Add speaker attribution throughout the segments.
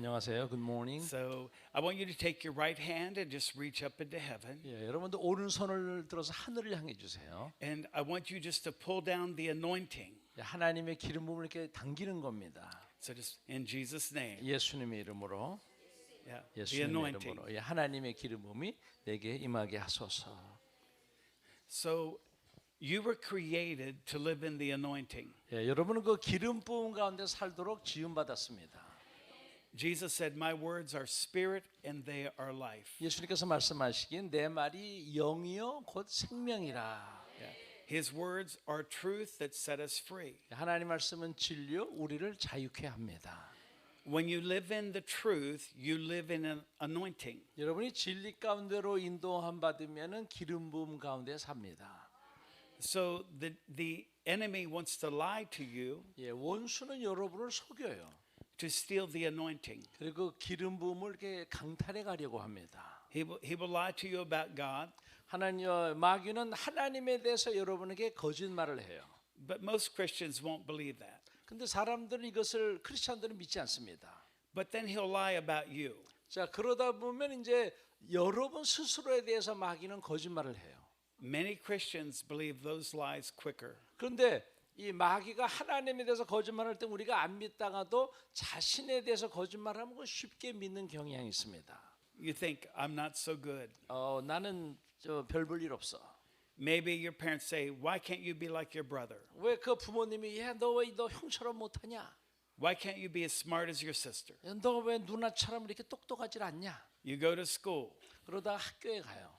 Speaker 1: 안녕하세요. Good morning.
Speaker 2: So I want you to take your right hand and just reach up into heaven.
Speaker 1: 예, 여러분도 오른손을 들어서 하늘을 향해 주세요.
Speaker 2: And I want you just to pull down the anointing.
Speaker 1: 예, 하나님의 기름 부음을 이렇게 당기는 겁니다.
Speaker 2: So just in Jesus' name.
Speaker 1: 예수님의 이름으로,
Speaker 2: Yeah. The
Speaker 1: 예수님의
Speaker 2: anointing.
Speaker 1: 이름으로, 예, 하나님의 기름 부음이 내게 임하게 하소서.
Speaker 2: So you were created to live in the anointing.
Speaker 1: 예, 여러분은 그 기름 부음 가운데 살도록 지음 받았습니다.
Speaker 2: Jesus said, "My words are spirit and they are life."
Speaker 1: 예수님께서 말씀하시긴 내 말이 영이요 곧 생명이라.
Speaker 2: His words are truth that set us free.
Speaker 1: 하나님 말씀은 진리요 우리를 자유케 합니다.
Speaker 2: When you live in the truth, you live in an anointing.
Speaker 1: 여러분이 진리 가운데로 인도함 받으면은 기름 부음 가운데 삽니다.
Speaker 2: So the enemy wants to lie to you
Speaker 1: 예, 원수는 여러분을 속여요.
Speaker 2: to steal the anointing.
Speaker 1: 그리고 기름 부음을 이렇게 강탈해 가려고 합니다.
Speaker 2: He will lie to you about God,
Speaker 1: 하나님 마귀는 하나님에 대해서 여러분에게 거짓말을 해요.
Speaker 2: but most Christians won't believe that.
Speaker 1: 근데 사람들은 이것을 크리스천들은 믿지 않습니다.
Speaker 2: But then he'll lie about you.
Speaker 1: 자, 그러다 보면 이제 여러분 스스로에 대해서 마귀는 거짓말을 해요.
Speaker 2: Many Christians believe those lies quicker.
Speaker 1: 그런데 이 마귀가 하나님에 대해서 거짓말할 때 우리가 안 믿다가도 자신에 대해서 거짓말하면 그걸 쉽게 믿는 경향이 있습니다.
Speaker 2: You think, I'm not so good.
Speaker 1: 나는 별 볼 일 없어.
Speaker 2: Maybe your parents say, why can't you be like your brother?
Speaker 1: 왜 그 부모님이 너 왜 너 형처럼 못하냐?
Speaker 2: Why can't you be as smart as your sister?
Speaker 1: 너 왜 누나처럼 이렇게 똑똑하지 않냐?
Speaker 2: You go to school.
Speaker 1: 그러다가 학교에 가요.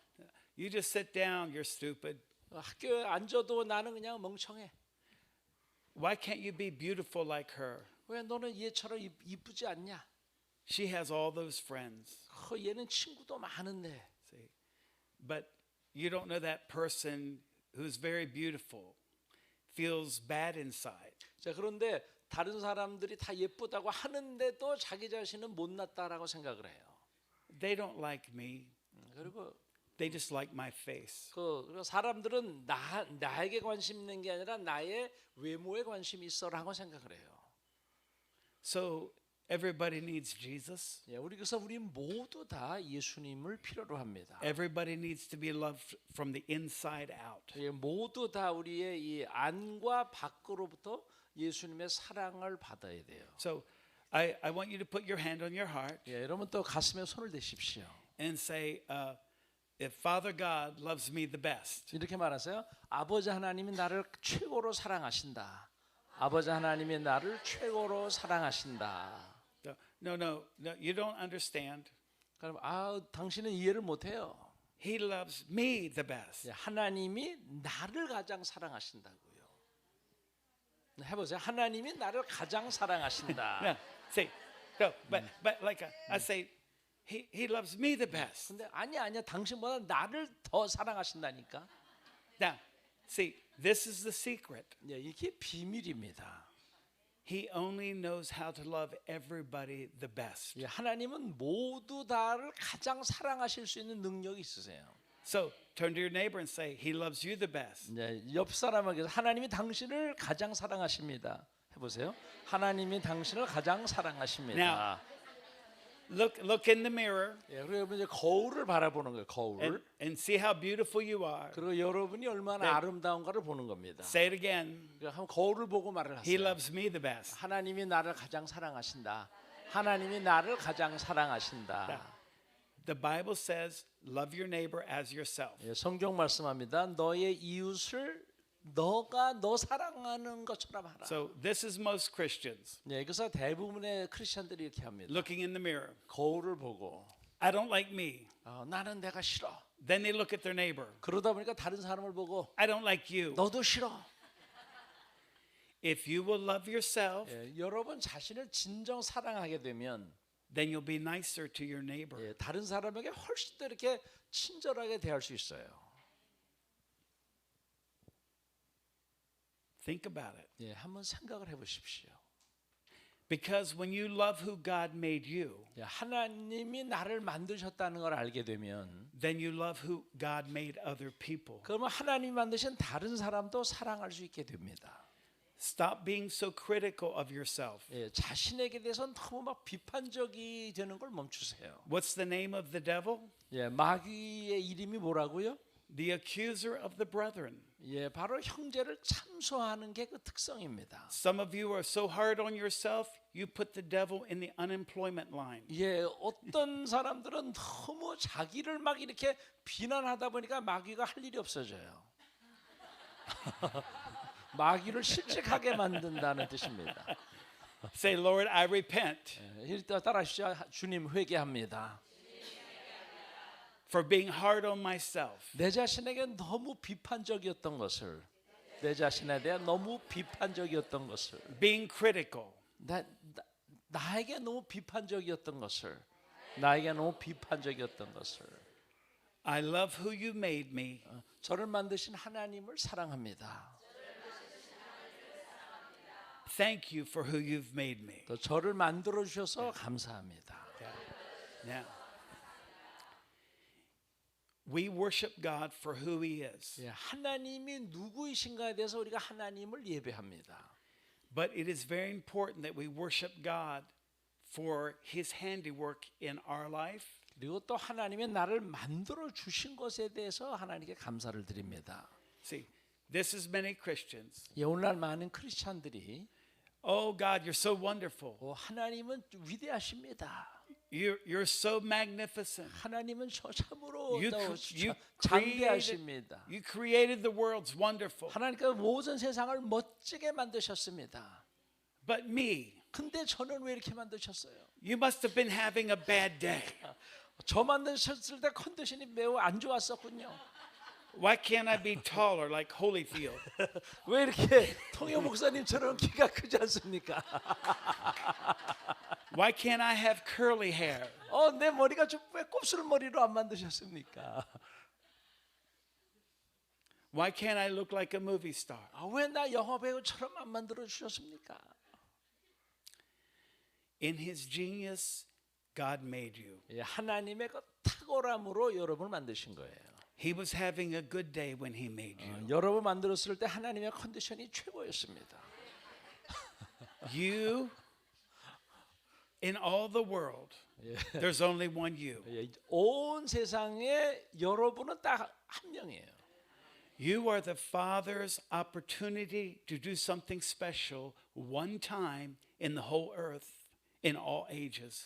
Speaker 2: You just sit down, you're stupid.
Speaker 1: 학교에 앉아도 나는 그냥 멍청해.
Speaker 2: Why can't you be beautiful like her?
Speaker 1: 왜 너는 얘처럼 이쁘지 않냐?
Speaker 2: She has all those friends.
Speaker 1: 얘는 친구도 많은데.
Speaker 2: See? But you don't know that person who's very beautiful feels bad inside.
Speaker 1: 자, 그런데 다른 사람들이 다 예쁘다고 하는데도 자기 자신은 못났다라고 생각을 해요.
Speaker 2: They don't like me.
Speaker 1: 그리고
Speaker 2: They just like my face.
Speaker 1: 그리고 사람들은 나에게 관심 있는 게 아니라 나의 외모에 관심이 있어라고 생각을 해요.
Speaker 2: So everybody needs Jesus.
Speaker 1: 예, 그래서 우리 모두 다 예수님을 필요로 합니다.
Speaker 2: Everybody needs to be loved from the inside out.
Speaker 1: 예, 모두 다 우리의 이 안과 밖으로부터 예수님의 사랑을 받아야 돼요.
Speaker 2: So I want you to put your hand on your heart
Speaker 1: 예, 여러분 또 가슴에 손을 대십시오.
Speaker 2: and say, if Father God loves me the best,
Speaker 1: 이렇게 말하세요. 아버지 하나님이 나를 최고로 사랑하신다. 아버지 하나님이 나를 최고로 사랑하신다.
Speaker 2: no, you don't understand.
Speaker 1: 그럼 당신은 이해를 못해요.
Speaker 2: He loves me the best.
Speaker 1: 하나님이 나를 가장 사랑하신다고요. 해보세요. 하나님이 나를 가장 사랑하신다.
Speaker 2: No, see, no, but like I say, he loves me the best.
Speaker 1: 근데 아니야. 당신보다 나를 더 사랑하신다니까.
Speaker 2: Now, see, this is the secret.
Speaker 1: 이게 비밀입니다.
Speaker 2: He only knows how to love everybody the best.
Speaker 1: 하나님은 모두 다를 가장 사랑하실 수 있는 능력이 있으세요.
Speaker 2: So turn to your neighbor and say, He loves you the best.
Speaker 1: 옆 사람에게 하나님이 당신을 가장 사랑하십니다. 해보세요. 하나님이 당신을 가장 사랑하십니다.
Speaker 2: Look in the mirror.
Speaker 1: 그리고 여러분 이제 거울을 바라보는 거예요. 거울.
Speaker 2: And see how beautiful you are.
Speaker 1: 그리고 여러분이 얼마나 아름다운가를 보는 겁니다.
Speaker 2: Say it again.
Speaker 1: 한번 거울을 보고 말을 하세요.
Speaker 2: He loves me the best.
Speaker 1: 하나님이 나를 가장 사랑하신다. 하나님이 나를 가장 사랑하신다.
Speaker 2: The Bible says, love your neighbor as yourself.
Speaker 1: 성경 말씀합니다. 너의 이웃을 너가 너 사랑하는 것처럼 하라.
Speaker 2: So this is most Christians.
Speaker 1: 그래서 대부분의 크리스천들이 이렇게 합니다.
Speaker 2: Looking in the mirror.
Speaker 1: 거울을 보고
Speaker 2: I don't like me.
Speaker 1: 나는 내가 싫어.
Speaker 2: Then they look at their neighbor.
Speaker 1: 그러다 보니까 다른 사람을 보고
Speaker 2: I don't like you.
Speaker 1: 너도 싫어.
Speaker 2: If you will love yourself,
Speaker 1: 여러분 자신을 진정 사랑하게 되면
Speaker 2: then you'll be nicer to your neighbor.
Speaker 1: 다른 사람에게 훨씬 더 이렇게 친절하게 대할 수 있어요.
Speaker 2: Think about it.
Speaker 1: 한번 생각을 해보십시오.
Speaker 2: Because when you love who God made you,
Speaker 1: 하나님이 나를 만드셨다는 걸 알게 되면
Speaker 2: then you love who God made other people.
Speaker 1: 그러면 하나님이 만드신 다른 사람도 사랑할 수 있게 됩니다.
Speaker 2: Stop being so critical of yourself.
Speaker 1: 예, 자신에게 대해서 너무 막 비판적이 되는 걸 멈추세요.
Speaker 2: What's the name of the devil?
Speaker 1: 예, 마귀의 이름이 뭐라고요?
Speaker 2: The accuser of the brethren.
Speaker 1: 예, 바로 형제를 참소하는 게 그 특성입니다.
Speaker 2: Some of you are so hard on yourself, you put the devil in the unemployment line.
Speaker 1: 예, 어떤 사람들은 너무 자기를 막 이렇게 비난하다 보니까 마귀가 할 일이 없어져요. 마귀를 실직하게 만든다는 뜻입니다.
Speaker 2: Say, Lord, I repent
Speaker 1: 예, 일단 따라하시죠. 주님 회개합니다.
Speaker 2: for being hard on myself.
Speaker 1: 내 자신에게 너무 비판적이었던 것을, 내 자신에 대한 너무 비판적이었던 것을,
Speaker 2: Being critical.
Speaker 1: 나에게 너무 비판적이었던 것을, 나에게 너무 비판적이었던 것을.
Speaker 2: I love who you made me.
Speaker 1: 저를 만드신 하나님을 사랑합니다.
Speaker 2: Thank you for who you've made me.
Speaker 1: 또 저를 만들어 주셔서 감사합니다.
Speaker 2: Now, we worship God for who He is.
Speaker 1: 예, 하나님이 누구이신가에 대해서 우리가 하나님을 예배합니다.
Speaker 2: But it is very important that we worship God for His handiwork in our life.
Speaker 1: 그리고 또 하나님의 나를 만들어 주신 것에 대해서 하나님께 감사를 드립니다.
Speaker 2: See, this is many Christians.
Speaker 1: 예, 오늘날 많은 크리스찬들이
Speaker 2: Oh God, you're so wonderful.
Speaker 1: 하나님은 위대하십니다.
Speaker 2: You're so magnificent.
Speaker 1: 하나님은 참으로
Speaker 2: You
Speaker 1: 장대하십니다.
Speaker 2: created the world's wonderful.
Speaker 1: 하나님께서 모든 세상을 멋지게 만드셨습니다.
Speaker 2: But me,
Speaker 1: 근데 저는 왜 이렇게 만드셨어요?
Speaker 2: you must have been having a bad day.
Speaker 1: 저 만드셨을 때 컨디션이 매우 안 좋았었군요.
Speaker 2: Why can't I be taller like Holyfield?
Speaker 1: 왜 이렇게 통역 목사님처럼 키가 크지 않습니까?
Speaker 2: Why can't I have curly hair?
Speaker 1: 내 머리가 좀 왜 곱슬머리로 안 만드셨습니까?
Speaker 2: Why can't I look like a movie star?
Speaker 1: 왜 나 영화 배우처럼 안 만들어 주셨습니까?
Speaker 2: In His genius, God made you.
Speaker 1: 예, 하나님의 그 탁월함으로 여러분을 만드신 거예요.
Speaker 2: He was having a good day when He made you.
Speaker 1: 여러분 만들었을 때 하나님의 컨디션이 최고였습니다.
Speaker 2: You, in all the world, there's only one you.
Speaker 1: 예, 온 세상에 여러분은 딱 한 명이에요.
Speaker 2: You are the Father's opportunity to do something special one time in the whole earth, in all ages.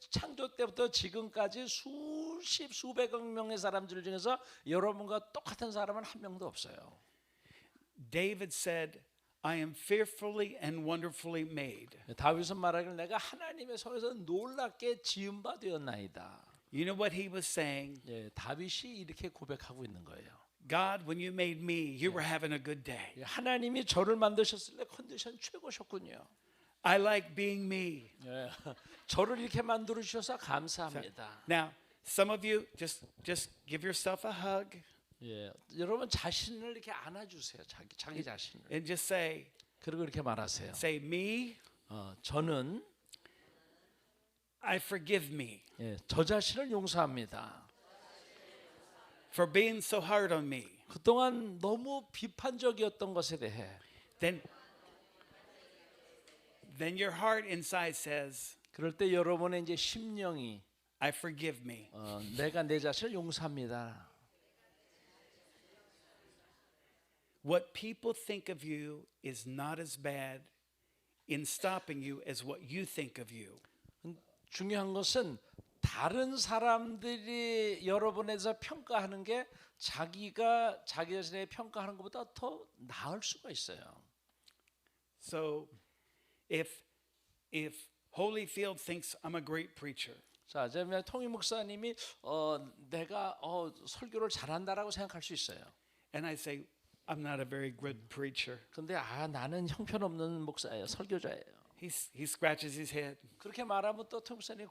Speaker 2: 창조 때부터 지금까지 수백억 명의 사람들 중에서 여러분과 똑같은 사람은 한 명도 없어요. David said, I am fearfully and wonderfully made.
Speaker 1: 다윗은 말하기를 내가 하나님의 손에서 놀랍게 지은 바 되었나이다.
Speaker 2: You know what he was saying?
Speaker 1: 예, 다윗이 이렇게 고백하고 있는 거예요.
Speaker 2: God, when you made me, you were having a good day.
Speaker 1: 예, 하나님이 저를 만드셨을 때 컨디션 최고셨군요.
Speaker 2: I like being me.
Speaker 1: 예, 저를 이렇게 만들어 주셔서 감사합니다.
Speaker 2: Now, some of you just give yourself a hug
Speaker 1: 예, 여러분 자신을 이렇게 안아주세요. 자기 자신을.
Speaker 2: and just say,
Speaker 1: 그리고 이렇게 말하세요.
Speaker 2: me,
Speaker 1: 저는
Speaker 2: I forgive me
Speaker 1: 예, 저 자신을 용서합니다.
Speaker 2: for being so hard on me.
Speaker 1: 그동안 너무 비판적이었던 것에 대해
Speaker 2: Then your heart inside says,
Speaker 1: 그럴 때 여러분의 이제 심령이
Speaker 2: I forgive me.
Speaker 1: 내가 내 자신을 용서합니다.
Speaker 2: What people think of you is not as bad in stopping you as what you think of you.
Speaker 1: 중요한 것은 다른 사람들이 여러분에 대해서 평가하는 게 자기가 자기 자신에 평가하는 것보다 더 나을 수가 있어요.
Speaker 2: So if Holyfield thinks I'm a great preacher,
Speaker 1: 자, 제가 통일 목사님이 내가 설교를 잘한다라고 생각할 수 있어요.
Speaker 2: and I say I'm not a very good preacher,
Speaker 1: 근데 나는 형편없는 목사예요. 설교자예요.
Speaker 2: he scratches his head.
Speaker 1: 그렇게 말하면 또 통일 목사님이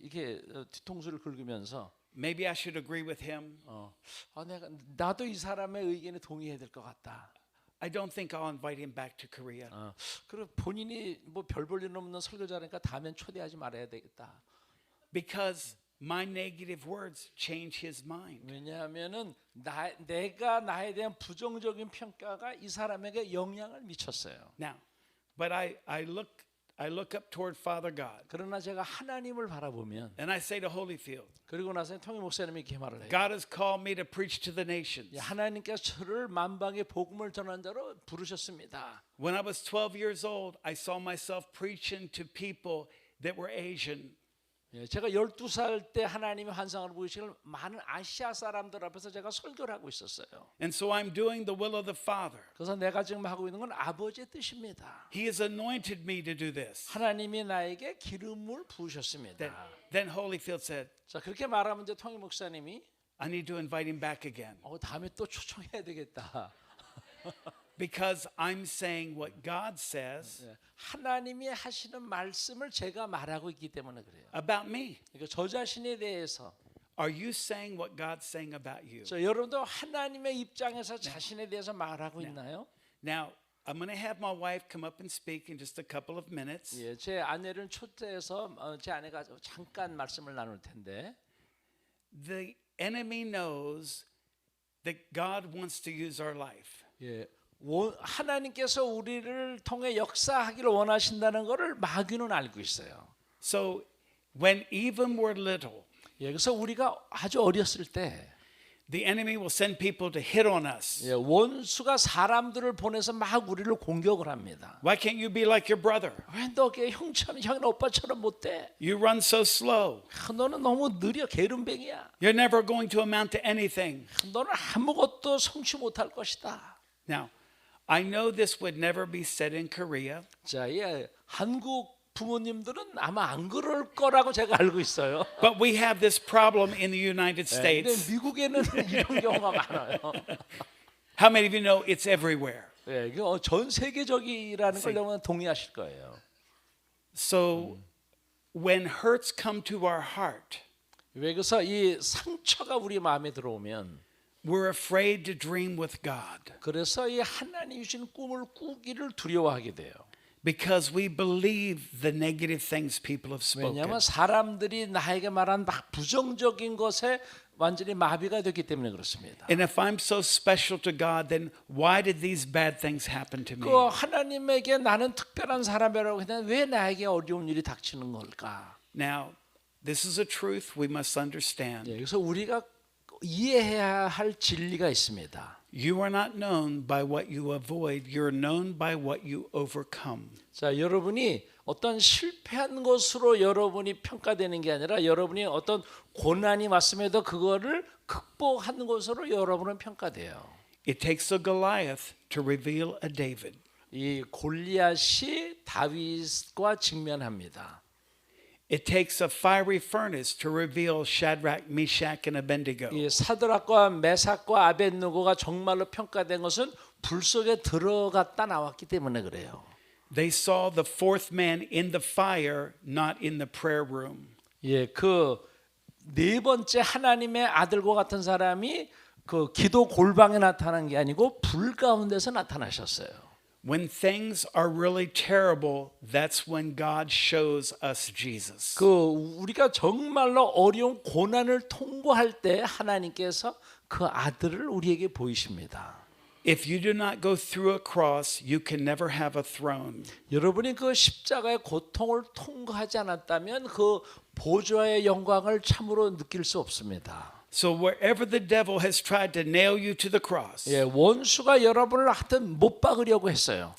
Speaker 1: 이게 뒤통수를 긁으면서
Speaker 2: Maybe I should agree with him.
Speaker 1: 나도 이 사람의 의견에 동의해야 될 것 같다.
Speaker 2: I don't think I'll invite him back to Korea.
Speaker 1: 그리고 본인이 뭐 별 볼 일 없는 설교자니까 다음엔 초대하지 말아야 되겠다.
Speaker 2: Because my negative words change his mind.
Speaker 1: 왜냐하면은 내가 나에 대한 부정적인 평가가 이 사람에게 영향을 미쳤어요.
Speaker 2: Now, but I look up toward Father God
Speaker 1: 그러나 제가 하나님을 바라보면
Speaker 2: and I say to Holyfield,
Speaker 1: 그리고 나서 통일 목사님이 이렇게 말을 해요.
Speaker 2: God has called me to preach to the nations.
Speaker 1: 하나님께서 저를 만방의 복음을 전하는 자로 부르셨습니다.
Speaker 2: When I was 12 years old, I saw myself preaching to people that were Asian.
Speaker 1: 제가 12살 때 하나님의 환상을 보이시길 많은 아시아 사람들 앞에서 제가 설교를 하고 있었어요.
Speaker 2: And so I'm doing the will of the Father.
Speaker 1: 그래서 내가 지금 하고 있는 건 아버지의 뜻입니다.
Speaker 2: He has anointed me to do this.
Speaker 1: 하나님이 나에게 기름을 부으셨습니다.
Speaker 2: Then Holyfield said,
Speaker 1: 자, 그렇게 말하면 이제 통일 목사님이
Speaker 2: I need to invite him back again
Speaker 1: 다음에 또 초청해야 되겠다.
Speaker 2: because I'm saying what God says
Speaker 1: 하나님이 하시는 말씀을 제가 말하고 있기 때문에 그래요.
Speaker 2: about me.
Speaker 1: 그러니까 저 자신에 대해서
Speaker 2: Are you saying what God's saying about you?
Speaker 1: 자, 여러분도 하나님의 입장에서 자신에 대해서 말하고 있나요?
Speaker 2: Now, I'm going to have my wife come up and speak in just a couple of minutes.
Speaker 1: 예, 제 아내를 초대해서 제 아내가 잠깐 말씀을 나눌 텐데
Speaker 2: The enemy knows that God wants to use our life.
Speaker 1: 예, 하나님께서 우리를 통해 역사하기를 원하신다는 것을 마귀는 알고 있어요.
Speaker 2: So when even we're little,
Speaker 1: 예, 그래서 우리가 아주 어렸을 때
Speaker 2: the enemy will send people to hit on us.
Speaker 1: 예, 원수가 사람들을 보내서 막 우리를 공격을 합니다.
Speaker 2: Why can't you be like your brother?
Speaker 1: 왜 너게 형처럼 형이나 오빠처럼 못돼?
Speaker 2: You run so slow.
Speaker 1: 너는 너무 느려 게으름뱅이야.
Speaker 2: You're never going to amount to anything.
Speaker 1: 너는 아무것도 성취 못할 것이다.
Speaker 2: Now, I know this would never be said in Korea.
Speaker 1: 자, 예, 한국 부모님들은 아마 안 그럴 거라고 제가 알고 있어요.
Speaker 2: But we have this problem in the United
Speaker 1: 근데
Speaker 2: States.
Speaker 1: 미국에는 이런 경우가 많아요.
Speaker 2: How many of you know it's everywhere?
Speaker 1: 예, 이거 전 세계적이라는 걸 여러분 동의하실 거예요.
Speaker 2: So when hurts come to our heart,
Speaker 1: 왜 그래서 이 상처가 우리 마음에 들어오면
Speaker 2: we're afraid to dream with God
Speaker 1: 그래서 이 하나님 주신 꿈을 꾸기를 두려워하게 돼요.
Speaker 2: because we believe the negative things people have spoken.
Speaker 1: 왜냐하면 사람들이 나에게 말한 막 부정적인 것에 완전히 마비가 됐기 때문에 그렇습니다.
Speaker 2: And if I'm so special to God, then why did these bad things happen to me?
Speaker 1: 그 하나님에게 나는 특별한 사람이라고 했는데 왜 나에게 어려운 일이 닥치는 걸까?
Speaker 2: Now, this is a truth we must understand.
Speaker 1: 예, 그래서 우리가 이해해야 할 진리가 있습니다.
Speaker 2: You are not known by what you avoid. You're known by what you overcome.
Speaker 1: 자, 여러분이 어떤 실패한 것으로 여러분이 평가되는 게 아니라 여러분이 어떤 고난이 왔음에도 그거를 극복한 것으로 여러분은 평가돼요.
Speaker 2: It takes a Goliath to reveal a David.
Speaker 1: 이 골리앗이 다윗과 직면합니다.
Speaker 2: It takes a fiery furnace to reveal Shadrach, Meshach, and Abednego.
Speaker 1: 이 사드락과 메삭과 아벳느고가 정말로 평가된 것은 불 속에 들어갔다 나왔기 때문에 그래요.
Speaker 2: They saw the fourth man in the fire, not in the prayer room.
Speaker 1: 예, 그 네 번째 하나님의 아들과 같은 사람이 그 기도 골방에 나타난 게 아니고 불 가운데서 나타나셨어요.
Speaker 2: When things are really terrible, that's when God shows us Jesus.
Speaker 1: 그 우리가 정말로 어려운 고난을 통과할 때 하나님께서 그 아들을 우리에게 보이십니다.
Speaker 2: If you do not go through a cross, you can never have a throne.
Speaker 1: 여러분이 그 십자가의 고통을 통과하지 않았다면 그 보좌의 영광을 참으로 느낄 수 없습니다.
Speaker 2: So wherever the devil has tried to nail you to the cross,
Speaker 1: 예, 원수가 여러분을 하여튼 못 박으려고 했어요.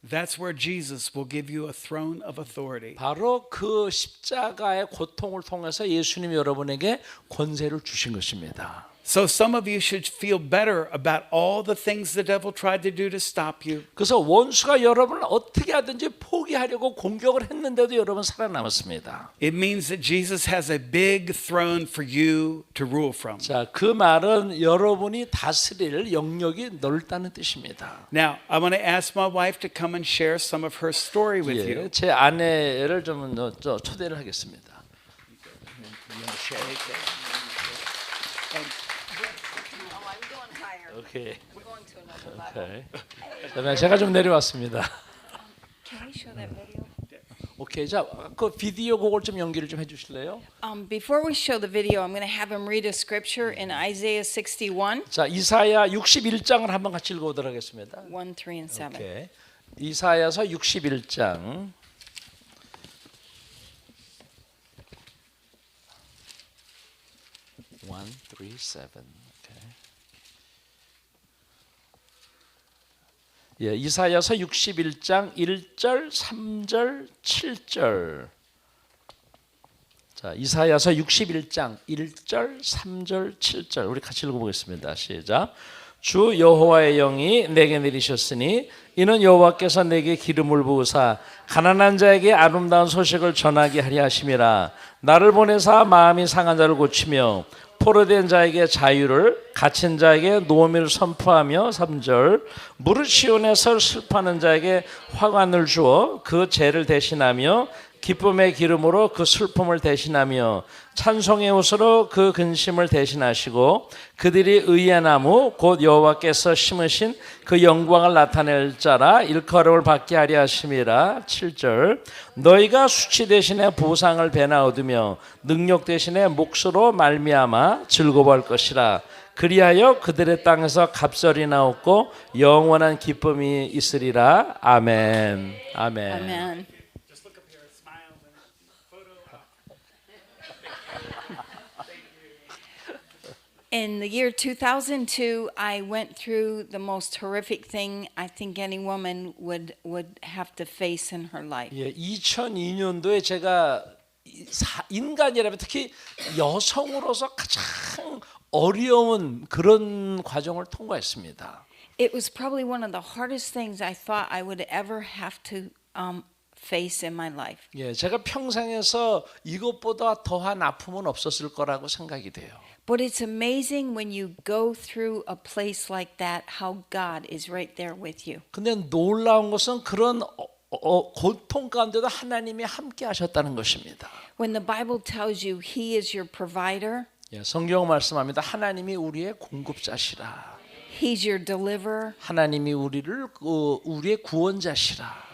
Speaker 2: that's where Jesus will give you a throne of authority.
Speaker 1: 바로 그 십자가의 고통을 통해서 예수님이 여러분에게 권세를 주신 것입니다.
Speaker 2: So some of you should feel better about all the things the devil tried to do to stop you.
Speaker 1: 그래서 원수가 여러분을 어떻게 하든지 포기하려고 공격을 했는데도 여러분 살아남았습니다.
Speaker 2: It means that Jesus has a big throne for you to rule from.
Speaker 1: 자, 그 말은 여러분이 다스릴 영역이 넓다는 뜻입니다.
Speaker 2: Now, I want to ask my wife to come and share some of her story with
Speaker 1: 예,
Speaker 2: you.
Speaker 1: 제 아내를 좀 초대를 하겠습니다.
Speaker 3: Oh, I'm going higher.
Speaker 1: 오케이.
Speaker 3: We're going to another level.
Speaker 1: 오케이. 그러면 제가 좀 내려왔습니다.
Speaker 3: Can we show that video?
Speaker 1: 오케이. 자, 그 비디오 그걸 좀 연기를 좀 해주실래요?
Speaker 3: Before we show the video, I'm going to have him read a scripture in Isaiah 61,
Speaker 1: 자, 이사야 61장을 한번 같이 읽어보도록 하겠습니다.
Speaker 3: 1, 3, and 7.
Speaker 1: 오케이. 이사야서 61장. 1, 3, 7. 예, 이사야서 61장 1절, 3절, 7절. 자, 이사야서 61장 1절, 3절, 7절. 우리 같이 읽어보겠습니다. 시작. 주 여호와의 영이 내게 내리셨으니 이는 여호와께서 내게 기름을 부으사 가난한 자에게 아름다운 소식을 전하게 하려 하심이라. 나를 보내사 마음이 상한 자를 고치며 포로된 자에게 자유를, 갇힌 자에게 노미를 선포하며 3절 무릇 시온에서 슬퍼하는 자에게 화관을 주어 그 죄를 대신하며 기쁨의 기름으로 그 슬픔을 대신하며 찬송의 옷으로 그 근심을 대신하시고 그들이 의의 나무 곧 여호와께서 심으신 그 영광을 나타낼 자라 일컬음을 받게 하려 하심이라. 7절 너희가 수치 대신에 보상을 배나 얻으며 능력 대신에 몫으로 말미암아 즐거워할 것이라. 그리하여 그들의 땅에서 갑절이나 얻고 영원한 기쁨이 있으리라. 아멘. 아멘.
Speaker 3: Amen. In the year 2002, I went through the most horrific thing I think any woman would have to face in her life.
Speaker 1: 예, 2002년도에 제가 인간이라면 특히 여성으로서 가장 어려운 그런 과정을 통과했습니다.
Speaker 3: It was probably one of the hardest things I thought I would ever have to face in my life.
Speaker 1: 예, 제가 평생에서 이것보다 더한 아픔은 없었을 거라고 생각이 돼요.
Speaker 3: But it's amazing when you go through a place like that how God is right there with you.
Speaker 1: 근데 놀라운 것은 그런 고통 가운데도 하나님이 함께 하셨다는 것입니다.
Speaker 3: When the Bible tells you He is your provider,
Speaker 1: 예, 성경 말씀합니다. 하나님이 우리의 공급자시라.
Speaker 3: He's your deliverer,
Speaker 1: 하나님이 우리의 구원자시라.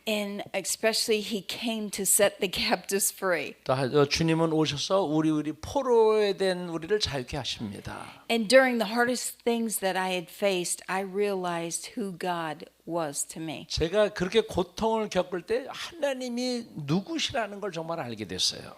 Speaker 3: and especially He came to set the captives free.
Speaker 1: 또 주님은 오셔서 우리 포로에 된 우리를 자유케 하십니다.
Speaker 3: And during the hardest things that I had faced, I realized who God was to me.
Speaker 1: 제가 그렇게 고통을 겪을 때 하나님이 누구시라는 걸 정말 알게 됐어요.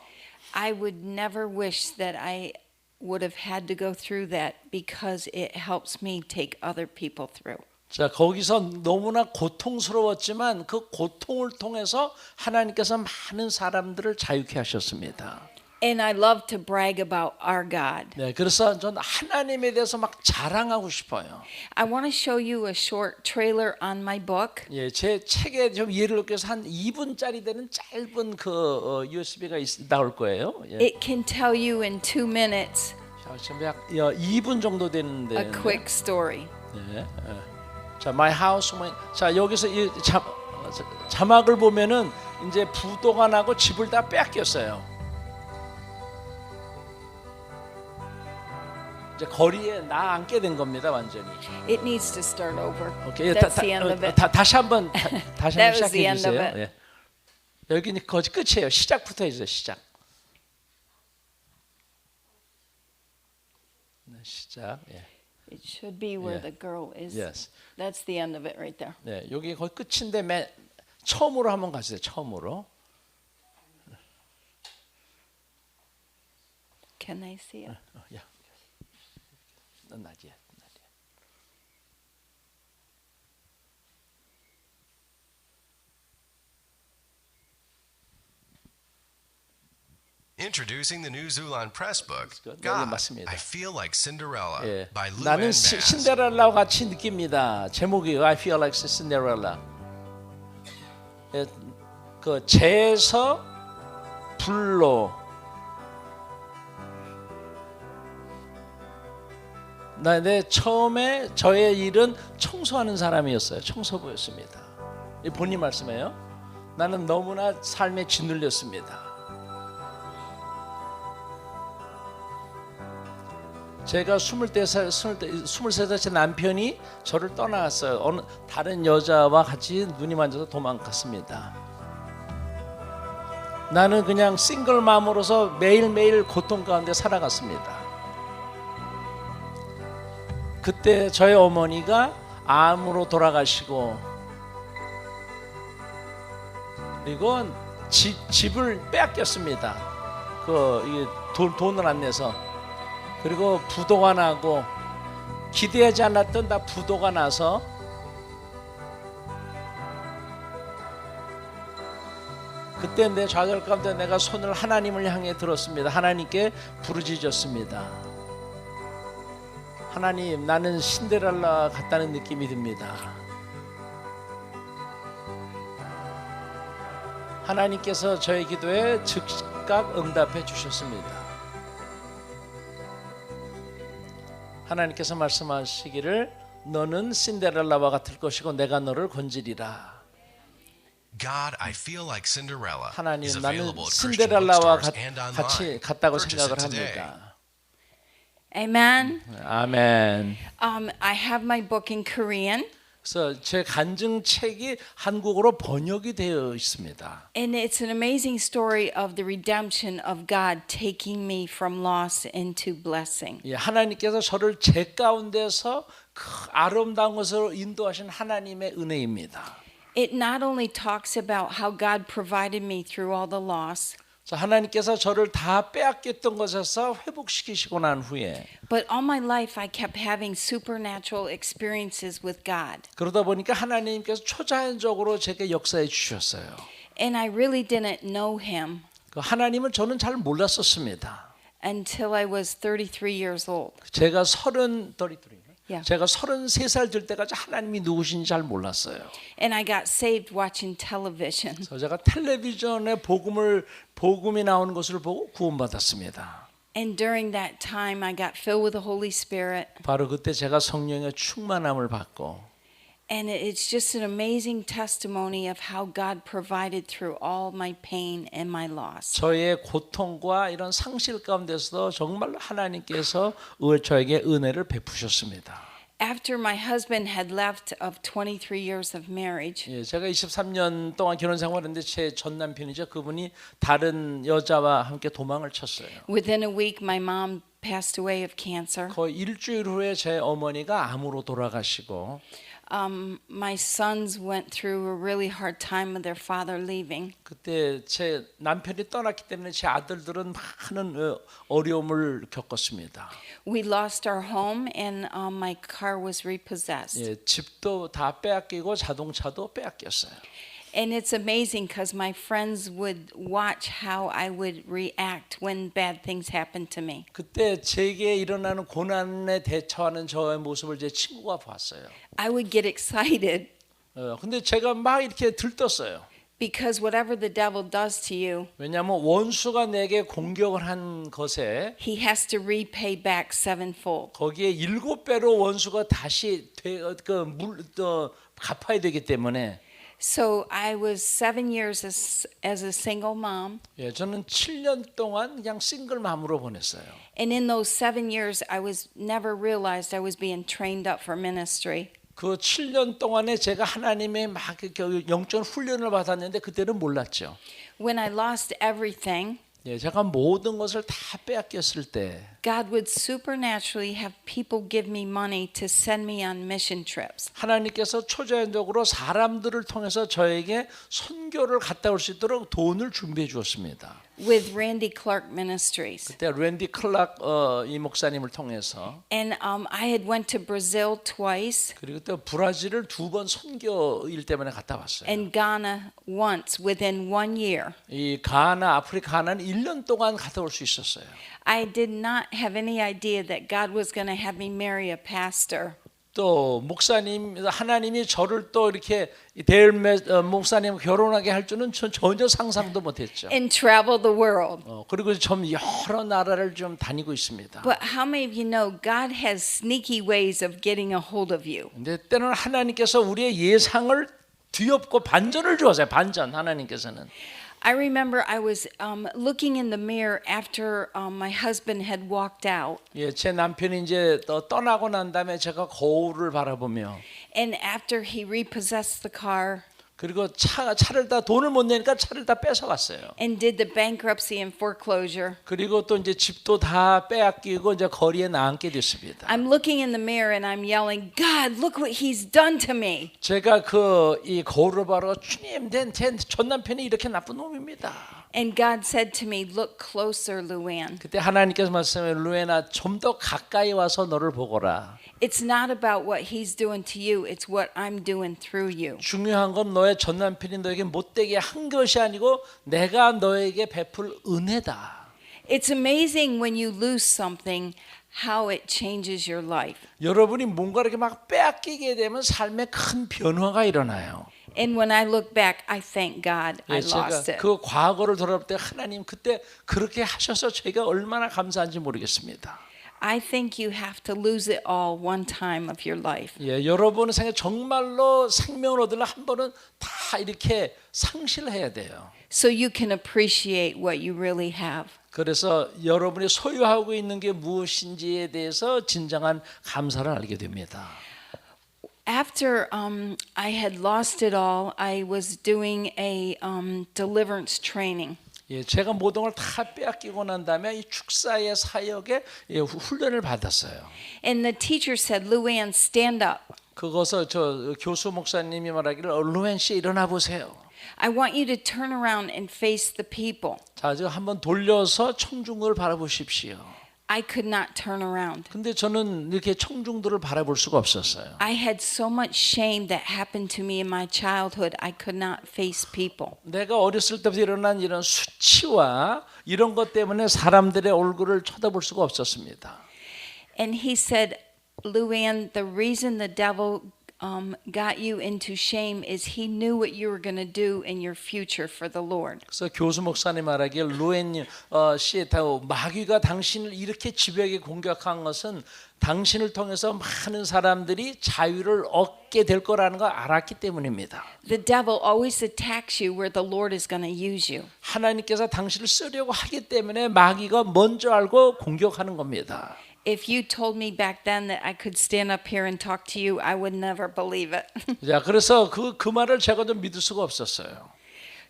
Speaker 3: I would never wish that I would have had to go through that because it helps me take other people through.
Speaker 1: 자, 거기서 너무나 고통스러웠지만 그 고통을 통해서 하나님께서 많은 사람들을 자유케 하셨습니다.
Speaker 3: And I love to brag about our God.
Speaker 1: 네, 그래서 전 하나님에 대해서 막 자랑하고 싶어요.
Speaker 3: I want to show you a short trailer on my book.
Speaker 1: 예, 제 책에 좀 예를 들어서 한 2분짜리 되는 짧은 그 USB가 나올 거예요. 예.
Speaker 3: It can tell you in 2 minutes
Speaker 1: 자, 지금 약 2분 정도 되는데.
Speaker 3: a quick story.
Speaker 1: 예, 예. 자, My House, 자 여기서 이 자막을 보면은 이제 부도가 나고 집을 다 빼앗겼어요. 이제 거리에 나 앉게 된 겁니다, 완전히.
Speaker 3: It needs to start over.
Speaker 1: 오케이,
Speaker 3: That's the end of it.
Speaker 1: 다시 한번 다시
Speaker 3: That
Speaker 1: 한번
Speaker 3: was the
Speaker 1: 시작해
Speaker 3: end of
Speaker 1: 주세요.
Speaker 3: it.
Speaker 1: 예. 여기는 거의 끝이에요. 시작부터 해주세요. 시작. 네, 시작. 예.
Speaker 3: It should be where
Speaker 1: Yeah.
Speaker 3: the girl is.
Speaker 1: Yes.
Speaker 3: That's the end of it right there.
Speaker 1: 네, 여기 거의 끝인데 처음으로 한번 가주세요. 처음으로.
Speaker 3: Can I see it?
Speaker 1: 야, not yet.
Speaker 4: Introducing the new Zulon Press book,
Speaker 1: good.
Speaker 4: God,
Speaker 1: 네, 맞습니다.
Speaker 4: I Feel Like Cinderella
Speaker 1: 예.
Speaker 4: by Lou
Speaker 1: 나는
Speaker 4: Ann Bass.
Speaker 1: 신데렐라와 같이 느낍니다. 제목이 I Feel Like Cinderella. 예, 그 재에서 불로 내 처음에 저의 일은 청소하는 사람이었어요. 청소부였습니다. 이 본인 말씀이에요. 나는 너무나 삶에 짓눌렸습니다. 제가 23살 제 남편이 저를 떠나갔어요. 어느 다른 여자와 같이 눈이 만져서 도망갔습니다. 나는 그냥 싱글맘으로서 매일매일 고통 가운데 살아갔습니다. 그때 저희 어머니가 암으로 돌아가시고, 그리고 집을 빼앗겼습니다. 돈을 안 내서. 그리고 부도가 나고, 기대하지 않았던 다 부도가 나서 그때 내 좌절 가운데 내가 손을 하나님을 향해 들었습니다. 하나님께 부르짖었습니다. 하나님, 나는 신데렐라 같다는 느낌이 듭니다. 하나님께서 저의 기도에 즉각 응답해 주셨습니다. 하나님께서 말씀하시기를 너는 신데렐라와 같을 것이고 내가 너를 건지리라.
Speaker 4: God, I feel like Cinderella is
Speaker 1: 하나님, 나는
Speaker 4: available at Christian
Speaker 1: 신데렐라와
Speaker 4: bookstores and
Speaker 1: 같이
Speaker 4: online.
Speaker 1: 같다고
Speaker 4: Purchase
Speaker 1: 생각을
Speaker 4: it today.
Speaker 1: 합니다.
Speaker 3: Amen.
Speaker 1: 아멘.
Speaker 3: I have my book in Korean,
Speaker 1: 그래서 제 간증책이 한국어로 번역이 되어 있습니다.
Speaker 3: and it's an amazing story of the redemption of God taking me from loss into blessing.
Speaker 1: 예, 하나님께서 저를 제 가운데서 그 아름다운 것으로 인도하신 하나님의 은혜입니다.
Speaker 3: It not only talks about how God provided me through all the loss,
Speaker 1: 자, 하나님께서 저를 다 빼앗겼던 것에서 회복시키시고 난 후에
Speaker 3: but all my life I kept having supernatural experiences with God.
Speaker 1: 그러다 보니까 하나님께서 초자연적으로 제게 역사해 주셨어요.
Speaker 3: And I really didn't know him
Speaker 1: 그 하나님을 저는 잘 몰랐었습니다.
Speaker 3: until I was 33 years old.
Speaker 1: 제가 33인가?
Speaker 3: Yeah.
Speaker 1: 제가 33살 될 때까지 하나님이 누구신지 잘 몰랐어요.
Speaker 3: And I got saved watching television.
Speaker 1: 그래서 제가 텔레비전에 복음이 나오는 것을 보고 구원받았습니다.
Speaker 3: And during that time I got filled with the Holy Spirit.
Speaker 1: 바로 그때 제가 성령의 충만함을 받고
Speaker 3: And it's just an amazing testimony of how God provided through all my pain and my loss.
Speaker 1: 저의 고통과 이런 상실 가운데서도 정말 하나님께서 저에게 은혜를 베푸셨습니다.
Speaker 3: After my husband had left of 23 years of marriage,
Speaker 1: 예, 제가 23년 동안 결혼 생활했는데 제 전 남편이죠. 그분이 다른 여자와 함께 도망을 쳤어요.
Speaker 3: within a week my mom passed away of cancer.
Speaker 1: 거의 일주일 후에 제 어머니가 암으로 돌아가시고
Speaker 3: My sons went through a really hard time with their father leaving.
Speaker 1: 그때 제 남편이 떠났기 때문에 제 아들들은 많은 어려움을 겪었습니다.
Speaker 3: We lost our home and my car was repossessed.
Speaker 1: 예, 집도 다 빼앗기고 자동차도 빼앗겼어요.
Speaker 3: And it's amazing because my friends would watch how I would react when bad things happened to me.
Speaker 1: 그때 제게 일어나는 고난에 대처하는 저의 모습을 제 친구가 봤어요.
Speaker 3: I would get excited
Speaker 1: 근데 제가 막 이렇게 들떴어요.
Speaker 3: because whatever the devil does to you,
Speaker 1: 왜냐하면 원수가 내게 공격을 한 것에
Speaker 3: he has to repay back sevenfold.
Speaker 1: 거기에 7배로 원수가 다시 갚아야 되기 때문에
Speaker 3: So I was 7 years as a single mom.
Speaker 1: 예, 저는 7년 동안 그냥 싱글맘으로 보냈어요.
Speaker 3: And in those 7 years, I was never realized I was being trained up for ministry.
Speaker 1: 그 7년 동안에 제가 하나님의 막 영적 훈련을 받았는데 그때는 몰랐죠.
Speaker 3: When I lost everything,
Speaker 1: 예, 제가 모든 것을 다 빼앗겼을 때
Speaker 3: God would supernaturally have people give me money to send me on mission trips.
Speaker 1: 하나님께서 초자연적으로 사람들을 통해서 저에게 선교를 갔다 올 수 있도록 돈을 준비해 주었습니다.
Speaker 3: With Randy Clark Ministries.
Speaker 1: 그때 랜디 클락 이 목사님을 통해서
Speaker 3: And I had went to Brazil twice
Speaker 1: 그리고 또 브라질을 2번 선교 일 때문에 갔다 왔어요.
Speaker 3: and Ghana once within 1 year.
Speaker 1: 이 가나 아프리카 하나는 1년 동안 갔다 올 수 있었어요.
Speaker 3: I did not have any idea that God was going to have me marry a pastor.
Speaker 1: 또 목사님 하나님이 저를 또 이렇게 대일 목사님 결혼하게 할 줄은 전혀 상상도 못했죠.
Speaker 3: And travel the world.
Speaker 1: 그리고 좀 여러 나라를 좀 다니고 있습니다.
Speaker 3: But how many of you know God has sneaky ways of getting a hold of you?
Speaker 1: 근데 때는 하나님께서 우리의 예상을 뒤엎고 반전을 주었어요. 반전 하나님께서는.
Speaker 3: I remember I was looking in the mirror after my husband had walked out.
Speaker 1: 예, 제 남편이 이제 떠나고 난 다음에 제가 거울을 바라보며
Speaker 3: And after he repossessed the car,
Speaker 1: 그리고 차를 다 돈을 못 내니까 차를 다 뺏어갔어요.
Speaker 3: and did the bankruptcy and foreclosure.
Speaker 1: 그리고 또 이제 집도 다 빼앗기고 이제 거리에 나앉게 됐습니다.
Speaker 3: I'm looking in the mirror and I'm yelling, God, look what he's done to me.
Speaker 1: 제가 이 거울을 바로 주님, 전 남편이 이렇게 나쁜 놈입니다.
Speaker 3: And God said to me, look closer, Luann.
Speaker 1: 그때 하나님께서 말씀해 루에나 좀 더 가까이 와서 너를 보거라.
Speaker 3: It's not about what he's doing to you, it's what I'm doing through you.
Speaker 1: 중요한 건 너의 전 남편이 너에게 못되게 한 것이 아니고 내가 너에게 베풀 은혜다.
Speaker 3: It's amazing when you lose something how it changes your life.
Speaker 1: 여러분이 뭔가 이렇게 막 빼앗기게 되면 삶에 큰 변화가 일어나요.
Speaker 3: And when I look back, I thank God I
Speaker 1: 제가
Speaker 3: lost it.
Speaker 1: 그 과거를 돌아볼 때 하나님 그때 그렇게 하셔서 제가 얼마나 감사한지 모르겠습니다.
Speaker 3: I think you have to lose it all one time of your life.
Speaker 1: 예, 여러분의 생에 정말로 생명을 얻으려 한 번은 다 이렇게 상실해야 돼요.
Speaker 3: So you can appreciate what you really have.
Speaker 1: 그래서 여러분이 소유하고 있는 게 무엇인지에 대해서 진정한 감사를 알게 됩니다.
Speaker 3: After I had lost it all, I was doing a deliverance training.
Speaker 1: 예, 제가 모든 걸 다 빼앗기고 난 다음에 이 축사의 사역에 훈련을 받았어요.
Speaker 3: And the teacher said, Luann, stand up.
Speaker 1: 그것을 저 교수 목사님이 말하기를 루엔 씨 일어나 보세요.
Speaker 3: I want you to turn around and face the people.
Speaker 1: 자, 지금 한번 돌려서 청중을 바라보십시오.
Speaker 3: I could not turn around.
Speaker 1: 근데 저는 이렇게 청중들을 바라볼 수가 없었어요.
Speaker 3: I had so much shame that happened to me in my childhood. I could not face people.
Speaker 1: 내가 어렸을 때부터 일어난 이런 수치와 이런 것 때문에 사람들의 얼굴을 쳐다볼 수가 없었습니다.
Speaker 3: And he said, Luann, the reason the devil got you into shame is he knew what you were going to do in your future for the Lord.
Speaker 1: 그래서 교수 목사님 말하기를 루엔 씨, 마귀가 당신을 이렇게 집요하게 공격한 것은 당신을 통해서 많은 사람들이 자유를 얻게 될 거라는 걸 알았기 때문입니다.
Speaker 3: The devil always attacks you where the Lord is going to use you.
Speaker 1: 하나님께서 당신을 쓰려고 하기 때문에 마귀가 먼저 알고 공격하는 겁니다.
Speaker 3: If you told me back then that I could stand up here and talk to you, I would never believe it.
Speaker 1: 자, 그래서 그 말을 제가 좀 믿을 수가 없었어요.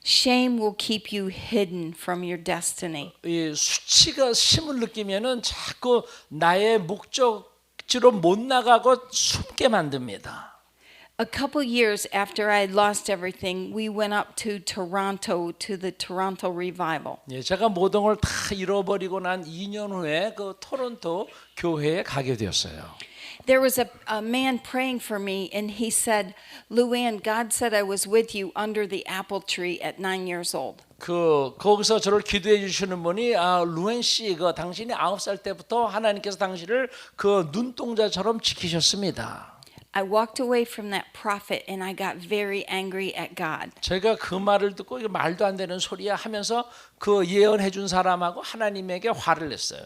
Speaker 3: Shame will keep you hidden from your destiny.
Speaker 1: 이 수치가 심을 느끼면은 자꾸 나의 목적지로 못 나가고 숨게 만듭니다.
Speaker 3: A couple years after I had lost everything, we went up to Toronto to the Toronto revival.
Speaker 1: 예, 제가 모든 걸 다 잃어버리고 난 2년 후에 그 토론토 교회에 가게 되었어요.
Speaker 3: There was a man praying for me, and he said, Luann, God said I was with you under the apple tree at 9 years old.
Speaker 1: 거기서 저를 기도해 주시는 분이 루엔 씨, 당신이 9살 때부터 하나님께서 당신을 그 눈동자처럼 지키셨습니다.
Speaker 3: I walked away from that prophet and I got very angry at God.
Speaker 1: 제가 그 말을 듣고 이게 말도 안 되는 소리야 하면서 그 예언해 준 사람하고 하나님에게 화를 냈어요.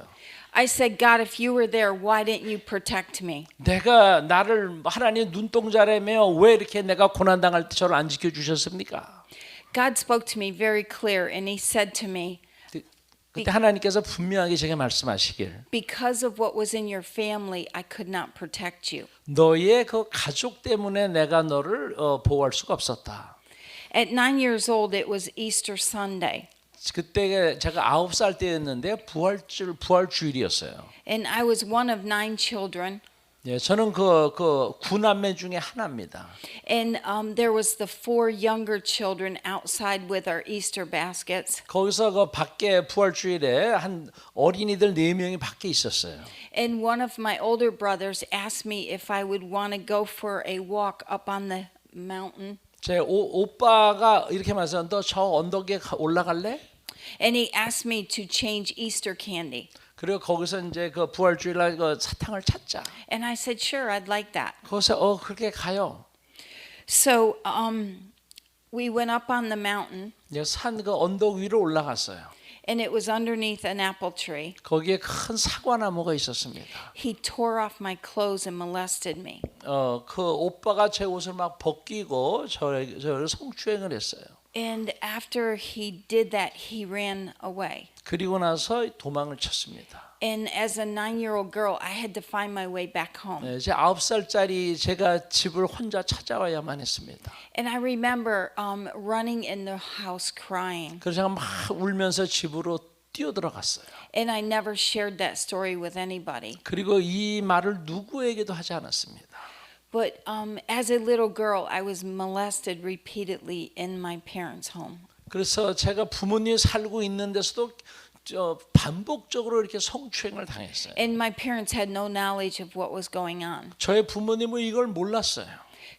Speaker 3: I said, God, if you were there, why didn't you protect me?
Speaker 1: 내가 나를 하나님 눈동자라며 왜 이렇게 내가 고난 당할 때 저를 안 지켜 주셨습니까?
Speaker 3: God spoke to me very clear and he said to me,
Speaker 1: 그때 하나님께서 분명하게 제게 말씀하시길
Speaker 3: because of what was in your family, I could not protect you.
Speaker 1: 너의 그 가족 때문에 내가 너를 보호할 수가 없었다.
Speaker 3: At 9 years old, it was Easter Sunday.
Speaker 1: 그때 제가 9살 때였는데 부활주일이었어요.
Speaker 3: And I was one of 9 children.
Speaker 1: 예, 저는 그 구남매 중에 하나입니다.
Speaker 3: And there was the 4 younger children outside with our Easter baskets.
Speaker 1: 거기서 그 밖에 부활주일에 한 어린이들 4명이 밖에 있었어요.
Speaker 3: And one of my older brothers asked me if I would want to go for a walk up on the mountain.
Speaker 1: 제 오빠가 이렇게 말했어요. 너 저 언덕에 올라갈래?
Speaker 3: And he asked me to change Easter candy.
Speaker 1: 그리고 거기서 이제 그 부활주일날 그 사탕을 찾자.
Speaker 3: And I said, sure, I'd like that.
Speaker 1: 거기서 그렇게 가요.
Speaker 3: So we went up on the mountain,
Speaker 1: 산 그 언덕 위로 올라갔어요.
Speaker 3: and it was underneath an apple tree.
Speaker 1: 거기에 큰 사과나무가 있었습니다.
Speaker 3: He tore off my clothes and molested me.
Speaker 1: 그 오빠가 제 옷을 막 벗기고 저를 성추행을 했어요.
Speaker 3: And after he did that, he ran away.
Speaker 1: 그리고 나서 도망을 쳤습니다.
Speaker 3: And as a 9-year-old girl, I had to find my way back home.
Speaker 1: 네, 제 9살짜리 제가 집을 혼자 찾아와야만 했습니다.
Speaker 3: And I remember running in the house crying.
Speaker 1: 그래서 제가 막 울면서 집으로 뛰어들어갔어요.
Speaker 3: And I never shared that story with anybody.
Speaker 1: 그리고 이 말을 누구에게도 하지 않았습니다.
Speaker 3: But as a little girl, I was molested repeatedly in my parents' home.
Speaker 1: 그래서 제가 부모님이 살고 있는 데서도 반복적으로 이렇게 성추행을 당했어요.
Speaker 3: And my parents had no knowledge of what was going on.
Speaker 1: 저의 부모님은 이걸 몰랐어요.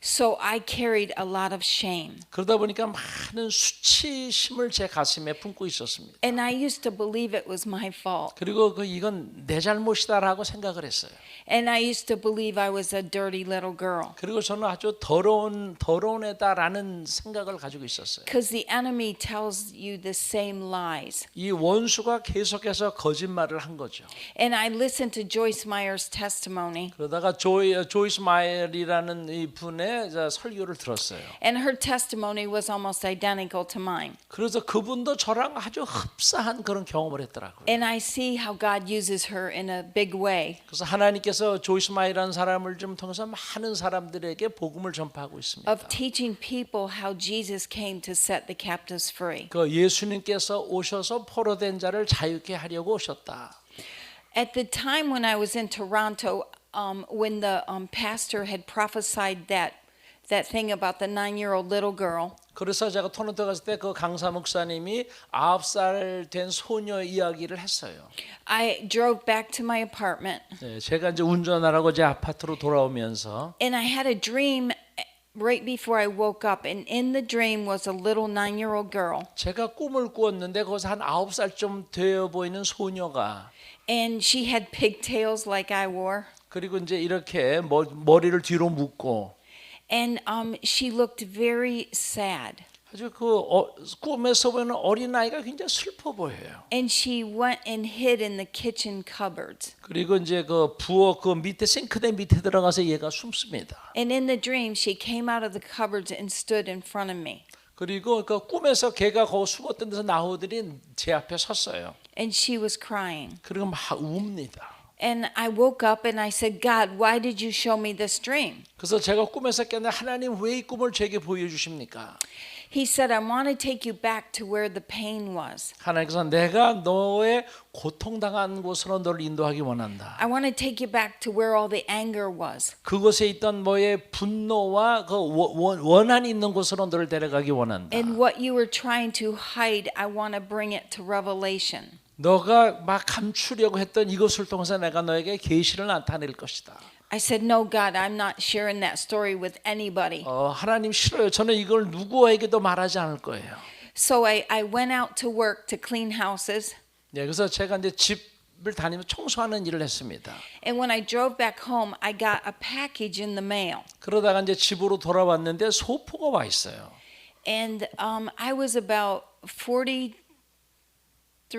Speaker 3: So I carried a lot of shame.
Speaker 1: 그러다 보니까 많은 수치심을 제 가슴에 품고 있었습니다.
Speaker 3: And I used to believe it was my fault.
Speaker 1: 그리고 이건 내 잘못이다라고 생각을 했어요.
Speaker 3: And I used to believe I was a dirty little girl.
Speaker 1: 그리고 저는 아주 더러운 애다라는 생각을 가지고 있었어요.
Speaker 3: Because the enemy tells you the same lies.
Speaker 1: 이 원수가 계속해서 거짓말을 한 거죠.
Speaker 3: And I listened to Joyce Meyer's testimony.
Speaker 1: 그러다가 조이스 마이어이라는 이 분의 설교를 들었어요.
Speaker 3: And her testimony was almost identical to mine.
Speaker 1: 그래서 그분도 저랑 아주 흡사한 그런 경험을 했더라고요.
Speaker 3: And I see how God uses her in a big way.
Speaker 1: 그래서 하나님께서 조이스 마이라는 사람을 좀 통해서 많은 사람들에게 복음을 전파하고 있습니다.
Speaker 3: Of teaching people how Jesus came to set the captives free.
Speaker 1: 그 예수님께서 오셔서 포로된 자를 자유케 하려고 오셨다.
Speaker 3: At the time when I was in Toronto, when the pastor had prophesied that thing about the 9-year-old little girl,
Speaker 1: 그래서 제가 토론토 갔을 때 그 강사 목사님이 9살 된 소녀 이야기를 했어요.
Speaker 3: I drove back to my apartment,
Speaker 1: 네, 제가 이제 운전하라고 제 아파트로 돌아오면서
Speaker 3: and I had a dream right before I woke up, and in the dream was a little 9-year-old girl,
Speaker 1: 제가 꿈을 꾸었는데 거기서 한 9살쯤 되어 보이는 소녀가
Speaker 3: and she had pigtails like I wore,
Speaker 1: 그리고 이제 이렇게 머리를 뒤로 묶고
Speaker 3: and she looked very sad.
Speaker 1: 아주 꿈에서 보이는 어린아이가 굉장히 슬퍼 보여요.
Speaker 3: And she went and hid in the kitchen cupboards.
Speaker 1: 그리고 이제 부엌 밑에 싱크대 밑에 들어가서 얘가 숨습니다.
Speaker 3: And in the dream, she came out of the cupboards and stood in front of me.
Speaker 1: 그리고 그 꿈에서 걔가 거기 숨었던 데서 나오더니 제 앞에 섰어요.
Speaker 3: And she was crying.
Speaker 1: 그리고 막 웁니다.
Speaker 3: And I woke up and I said, God, why did you show me this dream?
Speaker 1: 그래서 제가 꿈에서 깼는데 하나님 왜 이 꿈을 제게 보여주십니까?
Speaker 3: He said, I want to take you back to where the pain was.
Speaker 1: 하나님께서 내가 너의 고통당한 곳으로 너를 인도하기 원한다.
Speaker 3: I want to take you back to where all the anger was.
Speaker 1: 그곳에 있던 너의 분노와 그 원한이 있는 곳으로 너를 데려가기 원한다.
Speaker 3: And what you were trying to hide, I want to bring it to revelation.
Speaker 1: 너가 막 감추려고 했던 이것을 통해서 내가 너에게 계시를 나타낼 것이다.
Speaker 3: I said, no, God, I'm not sharing that story with anybody.
Speaker 1: 하나님 싫어요. 저는 이걸 누구에게도 말하지 않을 거예요.
Speaker 3: So I went out to work to clean houses.
Speaker 1: 네, 그래서 제가 이제 집을 다니면서 청소하는 일을 했습니다.
Speaker 3: And when I drove back home, I got a package in the mail.
Speaker 1: 그러다가 이제 집으로 돌아왔는데 소포가 와 있어요.
Speaker 3: And I was about 43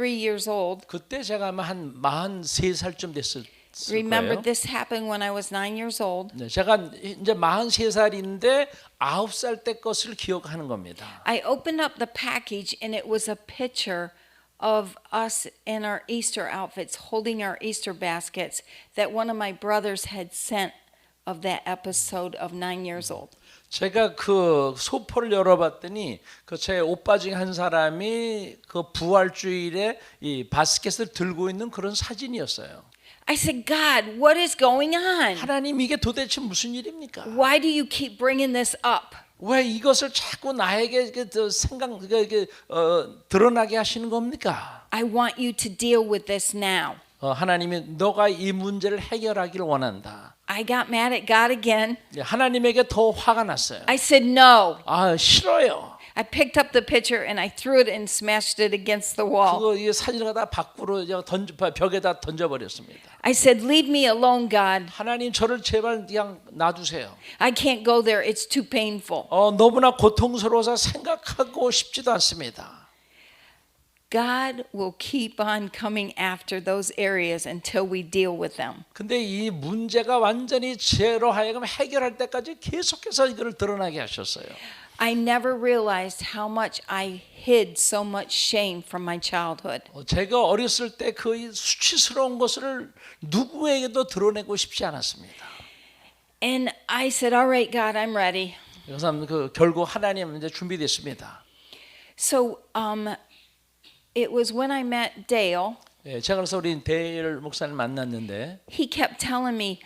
Speaker 3: years old.
Speaker 1: 그때 제가 아마 한 43살쯤 됐을
Speaker 3: Remember,
Speaker 1: 거예요.
Speaker 3: this happened when I was 9 years old.
Speaker 1: 네, 제가 이제 43살인데 9살 때 것을 기억하는 겁니다.
Speaker 3: I opened up the package and it was a picture of us in our Easter outfits holding our Easter baskets that one of my brothers had sent of that episode of 9 years old.
Speaker 1: 제가 그 소포를 열어봤더니 그 제 오빠 중 한 사람이 그 부활주일에 이 바스켓을 들고 있는 그런 사진이었어요.
Speaker 3: I said, God, what is going on?
Speaker 1: 하나님 이게 도대체 무슨 일입니까?
Speaker 3: Why do you keep bringing this up?
Speaker 1: 왜 이것을 자꾸 나에게 드러나게 하시는 겁니까?
Speaker 3: I want you to deal with this now.
Speaker 1: 하나님이 너가 이 문제를 해결하기를 원한다.
Speaker 3: I got mad at God again.
Speaker 1: 하나님에게 더 화가 났어요.
Speaker 3: I said, no.
Speaker 1: 싫어요.
Speaker 3: I picked up the picture and I threw it and smashed it against the wall.
Speaker 1: 이 사진을 갖다 밖으로 벽에다 던져버렸습니다.
Speaker 3: I said, leave me alone, God.
Speaker 1: 하나님 저를 제발 그냥 놔두세요.
Speaker 3: I can't go there. It's too painful.
Speaker 1: 너무나 고통스러워서 생각하고 싶지도 않습니다.
Speaker 3: God will keep on coming after those areas until we deal with them.
Speaker 1: 근데 이 문제가 완전히 제로 하여금 해결할 때까지 계속해서 이걸 드러나게 하셨어요.
Speaker 3: I never realized how much I hid so much shame from my childhood.
Speaker 1: 제가 어렸을 때 그 수치스러운 것을 누구에게도 드러내고 싶지 않았습니다.
Speaker 3: And I said, all right, God, I'm ready.
Speaker 1: 그래서 결국 하나님 이제 준비됐습니다.
Speaker 3: So it was when I met Dale.
Speaker 1: 예, 제가 그래서 우리 데일 목사님 만났는데
Speaker 3: He kept telling me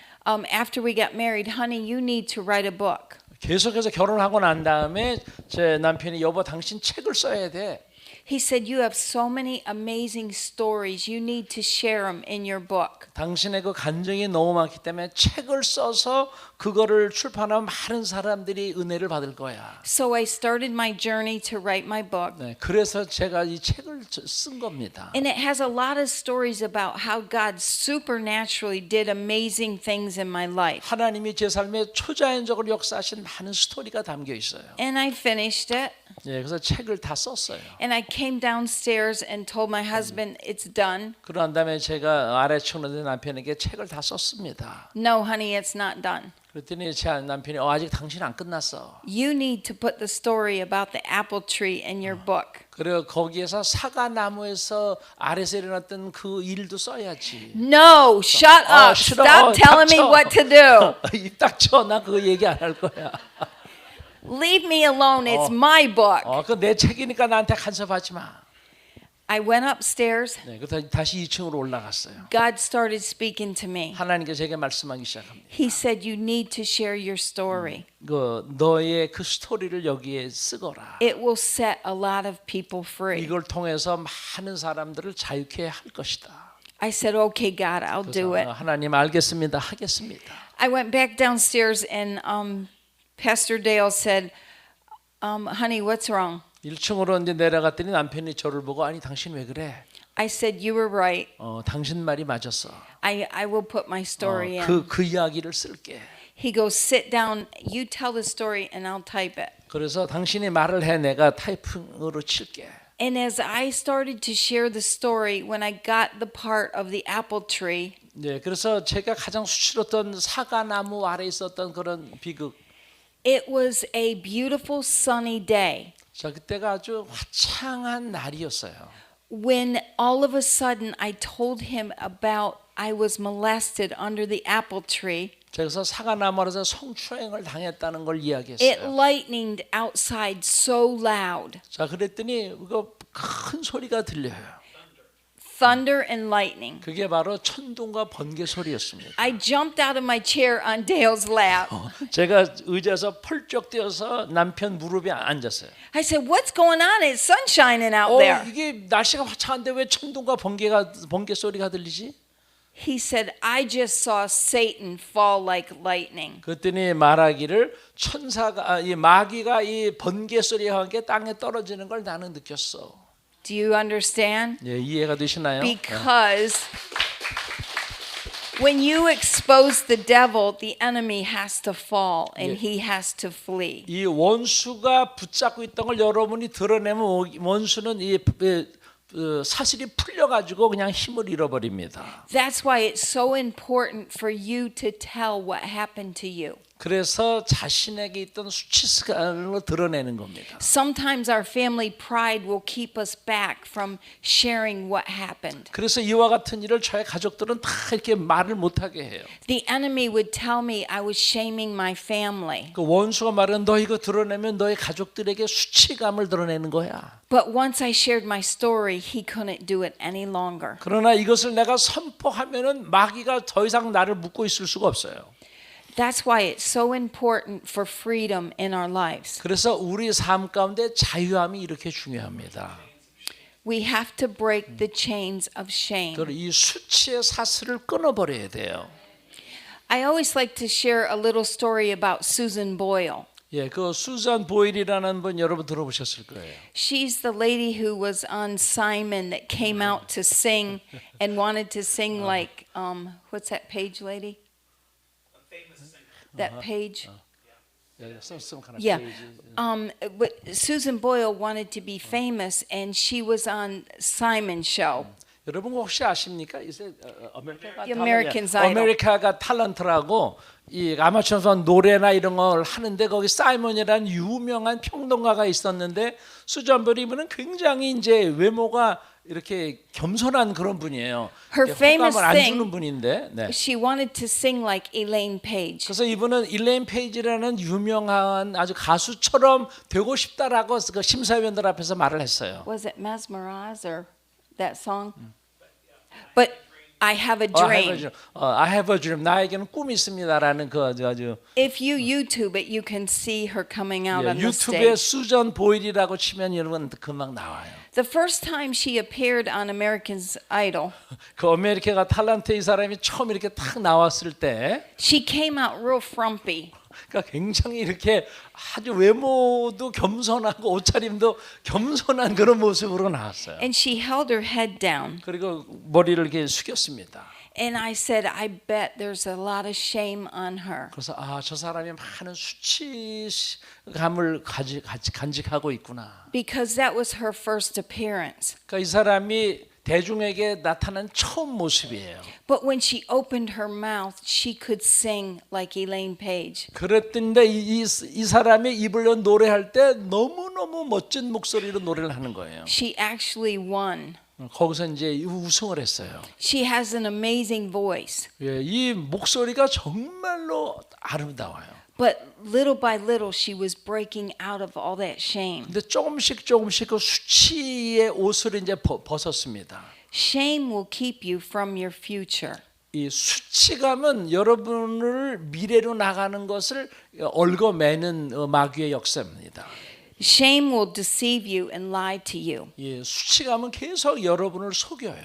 Speaker 3: after we got married, honey, you need to write a book.
Speaker 1: 계속해서 결혼하고 난 다음에 제 남편이 여보 당신 책을 써야 돼.
Speaker 3: He said, you have so many amazing stories. You need to share them in your book.
Speaker 1: 당신의 그 감정이 너무 많기 때문에 책을 써서 그거를 출판하면 많은 사람들이 은혜를 받을 거야.
Speaker 3: So I started my journey to write my book.
Speaker 1: 네, 그래서 제가 이 책을 쓴 겁니다.
Speaker 3: And it has a lot of stories about how God supernaturally did amazing things in my life.
Speaker 1: 하나님이 제 삶에 초자연적으로 역사하신 많은 스토리가 담겨 있어요.
Speaker 3: And I finished it.
Speaker 1: 예, 그래서 책을 다 썼어요.
Speaker 3: And I came downstairs and told my husband, it's done.
Speaker 1: 그런 다음에 제가 아래층으로 남편에게 책을 다 썼습니다.
Speaker 3: No, honey, it's not done.
Speaker 1: 그랬더니 제 남편이 아직 당신 안 끝났어.
Speaker 3: You need to put the story about the apple tree in your book.
Speaker 1: 그리고 거기에서 사과나무에서 아래서 일어났던 그 일도 써야지.
Speaker 3: No, shut up.
Speaker 1: 싫어.
Speaker 3: Stop telling me
Speaker 1: 닥쳐.
Speaker 3: what to do.
Speaker 1: 입 닥쳐. 나 그거 얘기 안 할 거야.
Speaker 3: Leave me alone. It's my book.
Speaker 1: 그 내 책이니까 나한테 간섭하지 마.
Speaker 3: I went upstairs.
Speaker 1: 네, 그래서 다시 2층으로 올라갔어요.
Speaker 3: God started speaking to me.
Speaker 1: 하나님께서 제게 말씀하기 시작합니다.
Speaker 3: He said, you need to share your story.
Speaker 1: 그 너의 그 스토리를 여기에 쓰거라.
Speaker 3: It will set a lot of people free.
Speaker 1: 이걸 통해서 많은 사람들을 자유케 할 것이다.
Speaker 3: I said, okay, God, I'll do it.
Speaker 1: 하나님 알겠습니다. 하겠습니다.
Speaker 3: I went back downstairs and Pastor Dale said, honey, what's wrong?
Speaker 1: 1층으로 이제 내려갔더니 남편이 저를 보고 아니 당신 왜 그래?
Speaker 3: I said, you were right.
Speaker 1: 당신 말이 맞았어.
Speaker 3: I will put my story in.
Speaker 1: 그 이야기를 쓸게.
Speaker 3: He goes, sit down. You tell the story and I'll type it.
Speaker 1: 그래서 당신이 말을 해 내가 타이핑으로 칠게.
Speaker 3: And as I started to share the story, when I got the part of the apple tree,
Speaker 1: 네, 그래서 제가 가장 수치렀던 사과나무 아래 있었던 그런 비극.
Speaker 3: it was a beautiful sunny day
Speaker 1: 자, 그때가 아주 화창한 날이었어요.
Speaker 3: when all of a sudden I told him about I was molested under the apple tree.
Speaker 1: 그래서 사과나무 아래서 성추행을 당했다는 걸
Speaker 3: It
Speaker 1: 이야기했어요.
Speaker 3: lightninged outside so loud.
Speaker 1: 자, 그랬더니 그거 큰 소리가 들려요.
Speaker 3: Thunder and lightning.
Speaker 1: 그게 바로 천둥과 번개 소리였습니다.
Speaker 3: I jumped out of my chair on Dale's lap.
Speaker 1: 제가 의자에서 펄쩍 뛰어서 남편 무릎에 앉았어요.
Speaker 3: I said, "What's going on? It's sun shining out there."
Speaker 1: 이게 날씨가 화창한데 왜 천둥과 번개 소리가 들리지?
Speaker 3: He said, "I just saw Satan fall like lightning."
Speaker 1: 그랬더니 말하기를 이 마귀가 이 번개 소리와 함께 땅에 떨어지는 걸 나는 느꼈어.
Speaker 3: Do you understand?
Speaker 1: 예, 이해가 되시나요?
Speaker 3: Because when you expose the devil, the enemy has to fall and he has to flee.
Speaker 1: 이 원수가 붙잡고 있던 걸 여러분이 드러내면 원수는 이 사슬이 풀려가지고 그냥 힘을 잃어버립니다.
Speaker 3: That's why it's so important for you to tell what happened to you.
Speaker 1: 그래서 자신에게 있던 수치스러움을 드러내는 겁니다.
Speaker 3: Sometimes our family pride will keep us back from sharing what happened.
Speaker 1: 그래서 이와 같은 일을 저의 가족들은 다 이렇게 말을 못하게 해요.
Speaker 3: The enemy would tell me I was shaming my family.
Speaker 1: 그 원수가 말하는 너 이거 드러내면 너의 가족들에게 수치감을 드러내는 거야.
Speaker 3: But once I shared my story, he couldn't do it any longer.
Speaker 1: 그러나 이것을 내가 선포하면은 마귀가 더 이상 나를 묶고 있을 수가 없어요.
Speaker 3: That's why it's so important for freedom in our lives.
Speaker 1: 그래서 우리 삶 가운데 자유함이 이렇게 중요합니다.
Speaker 3: We have to break the chains of shame.
Speaker 1: 그리고 이 수치의 사슬을 끊어버려야 돼요.
Speaker 3: I always like to share a little story about Susan Boyle.
Speaker 1: 예, 그 수잔 보일이라는 분 여러분 들어보셨을 거예요.
Speaker 3: She's the lady who was on Simon that came out to sing and wanted to sing like what's that page, lady? That page. Yeah. But Susan Boyle wanted to be famous, and she was on Simon's show.
Speaker 1: 여러분 혹시 아십니까? 이제 아메리카가
Speaker 3: The American's Idol.
Speaker 1: 아메리카가 탤런트라고 이 아마추어 노래나 이런 걸 하는데 거기 사이먼이라는 유명한 평론가가 있었는데 수잔 브리브는 굉장히 이제 외모가 이렇게 겸손한 그런 분이에요.
Speaker 3: Her famous
Speaker 1: 호감을 안
Speaker 3: thing-
Speaker 1: 주는 분인데. 네.
Speaker 3: She wanted to sing like Elaine Page.
Speaker 1: 그래서 이분은 일레인 페이지라는 유명한 아주 가수처럼 되고 싶다라고 그 심사위원들 앞에서 말을 했어요.
Speaker 3: Was it Mesmerize or that song? But I have a
Speaker 1: I have a dream. 나에게는 꿈이 있습니다라는 그 아주
Speaker 3: If you YouTube it, you can see her coming out on the
Speaker 1: 유튜브에
Speaker 3: stage.
Speaker 1: 수전 보일이라고 치면 여러분 금방 나와요.
Speaker 3: The first time she appeared on American's Idol,
Speaker 1: 그 아메리카가 탤런트 이 사람이 처음 이렇게 탁 나왔을 때,
Speaker 3: she came out real frumpy.
Speaker 1: 그러니까 굉장히 이렇게 아주 외모도 겸손하고 옷차림도 겸손한 그런 모습으로 나왔어요.
Speaker 3: And she held her head down.
Speaker 1: 그리고 머리를 이렇게 숙였습니다.
Speaker 3: And I said, I bet there's a lot of shame on her.
Speaker 1: 그래서 저 사람이 많은 수치감을 간직하고 있구나.
Speaker 3: Because that was her first appearance.
Speaker 1: 그러니까 이 사람이 대중에게 나타난 처음 모습이에요.
Speaker 3: But when she opened her mouth, she could sing like Elaine Page.
Speaker 1: 그랬던데 이 사람이 입을 연 노래할 때 너무너무 멋진 목소리로 노래를 하는 거예요.
Speaker 3: She actually won.
Speaker 1: 거기서 이제 우승을 했어요.
Speaker 3: She has an amazing voice.
Speaker 1: 예, 이 목소리가 정말로 아름다워요.
Speaker 3: But little by little, she was breaking out of all that shame.
Speaker 1: 근데 조금씩 그 수치의 옷을 이제 벗었습니다.
Speaker 3: Shame will keep you from your future.
Speaker 1: 이 수치감은 여러분을 미래로 나가는 것을 얽어매는 마귀의 역사입니다.
Speaker 3: Shame will deceive you and lie to you.
Speaker 1: 예, 수치감은 계속 여러분을 속여요.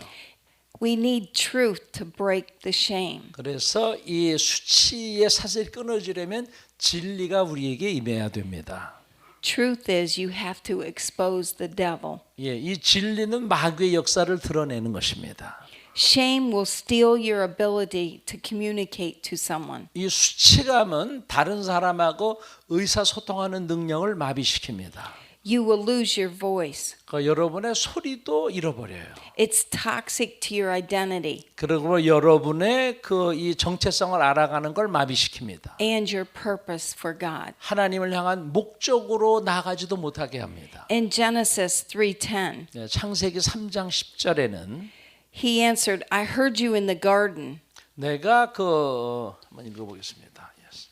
Speaker 3: We need truth to break the shame.
Speaker 1: 그래서 이 수치의 사슬이 끊어지려면 진리가 우리에게 임해야 됩니다.
Speaker 3: Truth is you have to expose the devil.
Speaker 1: 예, 이 진리는 마귀의 역사를 드러내는 것입니다.
Speaker 3: Shame will steal your ability to communicate to someone.
Speaker 1: 이 수치감은 다른 사람하고 의사소통하는 능력을 마비시킵니다.
Speaker 3: You will lose your voice.
Speaker 1: 그러니까 여러분의 소리도 잃어버려요.
Speaker 3: It's toxic to your identity
Speaker 1: 그리고 여러분의 그 이 정체성을 알아가는 걸 마비시킵니다.
Speaker 3: and your purpose for God.
Speaker 1: 하나님을 향한 목적으로 나가지도 못하게 합니다.
Speaker 3: In Genesis 3:10,
Speaker 1: 예, 창세기 3장 10절에는
Speaker 3: he answered, I heard you in the garden.
Speaker 1: 내가 한번 읽어보겠습니다. Yes.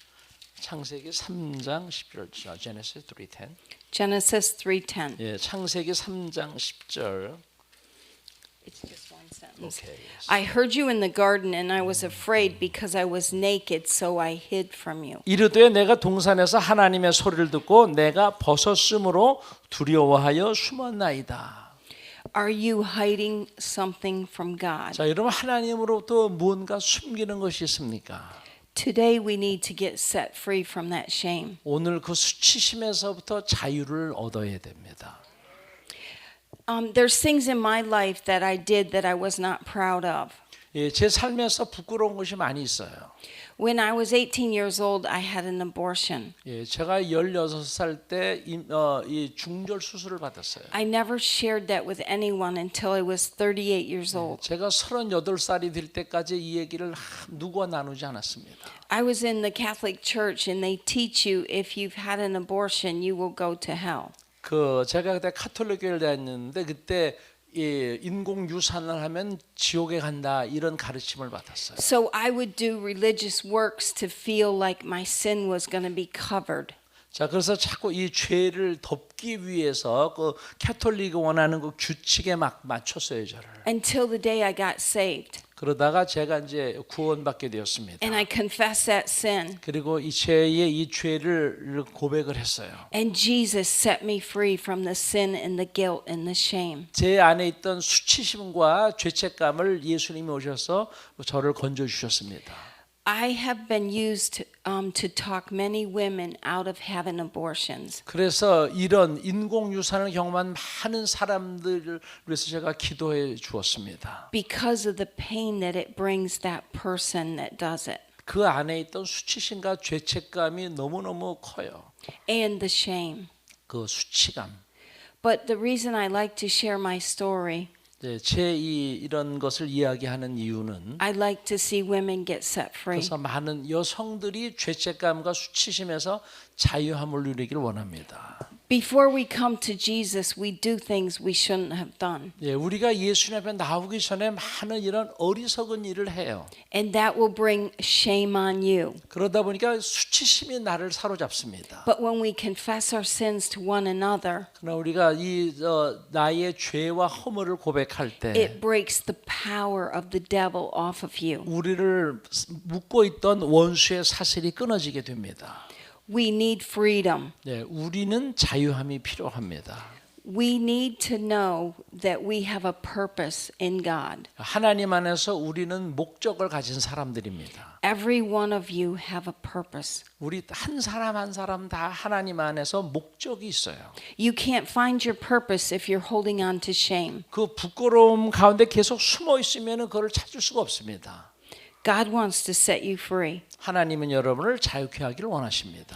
Speaker 1: 창세기 3장 10절, Genesis 3:10.
Speaker 3: Genesis 3:10.
Speaker 1: 예, 창세기 3장 10절.
Speaker 3: It's just one sentence.
Speaker 1: Okay, yes.
Speaker 3: I heard you in the garden and I was afraid because I was naked, so I hid from you.
Speaker 1: 이르되 내가 동산에서 하나님의 소리를 듣고 내가 벗었으므로 두려워하여 숨었나이다.
Speaker 3: Are you hiding something from God?
Speaker 1: 자, 여러분 하나님으로부터 무언가 숨기는 것이 있습니까?
Speaker 3: Today we need to get set free from that shame.
Speaker 1: 오늘 그 수치심에서부터 자유를 얻어야 됩니다.
Speaker 3: There's things in my life that I did that I was not proud of.
Speaker 1: 예, 제 삶에서 부끄러운 것이 많이 있어요.
Speaker 3: When I was 18 years old, I had an abortion.
Speaker 1: 예, 제가 16살 때 이 중절 수술을 받았어요.
Speaker 3: I never shared that with anyone until I was 38 years old.
Speaker 1: 제가 38살이 될 때까지 이 얘기를 누구와 나누지 않았습니다.
Speaker 3: I was in the Catholic Church and they teach you if you've had an abortion, you will go to hell.
Speaker 1: 제가 그때 카톨릭 교회를 다녔는데 그때 이 인공 유산을 하면 지옥에 간다 이런 가르침을 받았어요.
Speaker 3: So I would do religious works to feel like my sin was going to be covered.
Speaker 1: 자, 그래서 자꾸 이 죄를 덮기 위해서 그 카톨릭이 원하는 그 규칙에 막 맞췄어요, 저를.
Speaker 3: Until the day I got saved.
Speaker 1: 그러다가 제가 이제 구원받게 되었습니다.
Speaker 3: And I confessed that sin.
Speaker 1: 그리고 이 죄를 고백을 했어요.
Speaker 3: And Jesus set me free from the sin and the guilt and the shame.
Speaker 1: 제 안에 있던 수치심과 죄책감을 예수님이 오셔서 저를 건져 주셨습니다.
Speaker 3: I have been used to talk many women out of having abortions.
Speaker 1: 그래서 이런 인공 유산을 경험한 많은 사람들을 위해서 제가 기도해 주었습니다.
Speaker 3: Because of the pain that it brings that person that does it.
Speaker 1: 그 안에 있던 수치심과 죄책감이 너무너무 커요.
Speaker 3: And the shame.
Speaker 1: 그 수치감.
Speaker 3: But the reason I like to share my story
Speaker 1: 이런 것을 이야기하는 이유는
Speaker 3: I like to see women get set free.
Speaker 1: 그래서 많은 여성들이 죄책감과 수치심에서 자유함을 누리길 원합니다.
Speaker 3: Before we come to Jesus, we do things we shouldn't have done.
Speaker 1: 우리가 예수님 앞에 나오기 전에 많은 이런 어리석은 일을 해요.
Speaker 3: And that will bring shame on you.
Speaker 1: 그러다 보니까 수치심이 나를 사로잡습니다.
Speaker 3: But when we confess our sins to one another,
Speaker 1: 그러나 우리가 나의 죄와 허물을 고백할 때
Speaker 3: it breaks the power of the devil off of you.
Speaker 1: 우리를 묶고 있던 원수의 사슬이 끊어지게 됩니다.
Speaker 3: We need freedom.
Speaker 1: 우리는 자유함이 필요합니다.
Speaker 3: We need to know that we have a purpose in God.
Speaker 1: 하나님 안에서 우리는 목적을 가진 사람들입니다.
Speaker 3: Every one of you have a purpose.
Speaker 1: 우리 한 사람 한 사람 다 하나님 안에서 목적이 있어요.
Speaker 3: You can't find your purpose if you're holding on to shame.
Speaker 1: 그 부끄러움 가운데 계속 숨어 있으면 그걸 찾을 수가 없습니다.
Speaker 3: God wants to set you free.
Speaker 1: 하나님은 여러분을 자유케 하기를 원하십니다.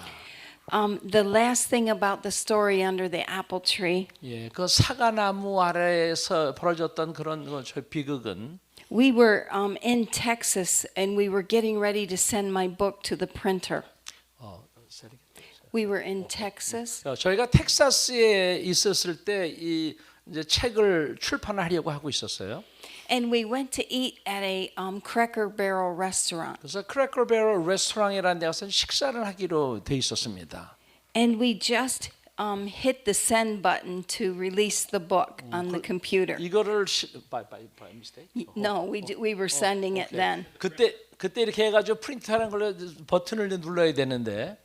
Speaker 3: The last thing about the story under the apple tree,
Speaker 1: 그 사과나무 아래에서 벌어졌던 그런 저 비극은
Speaker 3: we were in Texas and we were getting ready to send my book to the printer. We were in Texas.
Speaker 1: 저희가 텍사스에 있었을 때 이제 책을 출판하려고 하고 있었어요.
Speaker 3: And we went to eat at a Cracker Barrel restaurant.
Speaker 1: 그래서 크래커 베럴 레스토랑이라는 데 가서 식사를 하기로 돼 있었습니다.
Speaker 3: And we just hit the send button to release the book on the computer.
Speaker 1: 이거를 by mistake?
Speaker 3: No, we were sending it then.
Speaker 1: 그때 이렇게 해가지고 프린트하는 걸로 버튼을 눌러야 되는데